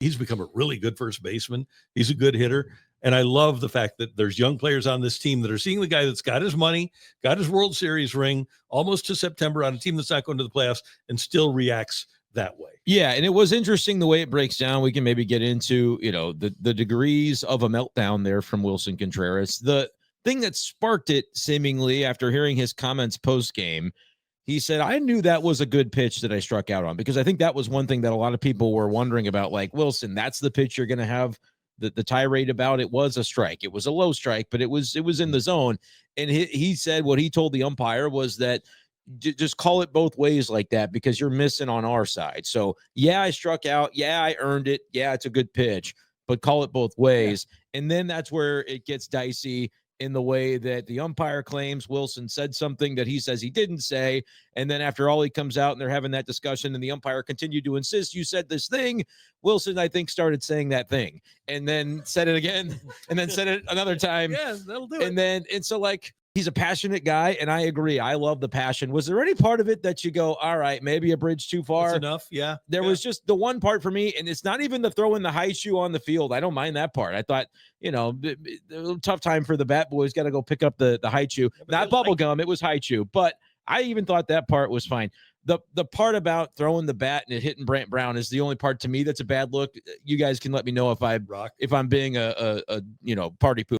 he's become a really good first baseman. He's a good hitter. And I love the fact that there's young players on this team that are seeing the guy that's got his money, got his World Series ring almost to September on a team that's not going to the playoffs and still reacts that way. Yeah, and it was interesting the way it breaks down. We can maybe get into, the degrees of a meltdown there from Willson Contreras. The thing that sparked it, seemingly, after hearing his comments post-game, he said, I knew that was a good pitch that I struck out on, because I think that was one thing that a lot of people were wondering about, like, Willson, that's the pitch you're going to have the tirade about. It was a strike. It was a low strike, but it was in the zone. And he said what he told the umpire was that just call it both ways like that, because you're missing on our side. So, yeah, I struck out. Yeah, I earned it. Yeah, it's a good pitch, but call it both ways. Yeah. And then that's where it gets dicey, in the way that the umpire claims Willson said something that he says he didn't say. And then after all, he comes out and they're having that discussion, and the umpire continued to insist, you said this thing. Willson, I think, started saying that thing and then said it again and then said it another time. Yeah, that'll do it. And so, like, he's a passionate guy, and I agree. I love the passion. Was there any part of it that you go, all right, maybe a bridge too far? That's enough, yeah. There was just the one part for me, and it's not even the throwing the high shoe on the field. I don't mind that part. I thought, a tough time for the Bat Boys. Got to go pick up the high chew. Not bubble gum. It was high chew. But I even thought that part was fine. The part about throwing the bat and it hitting Brant Brown is the only part to me that's a bad look. You guys can let me know if I'm being a party pooper.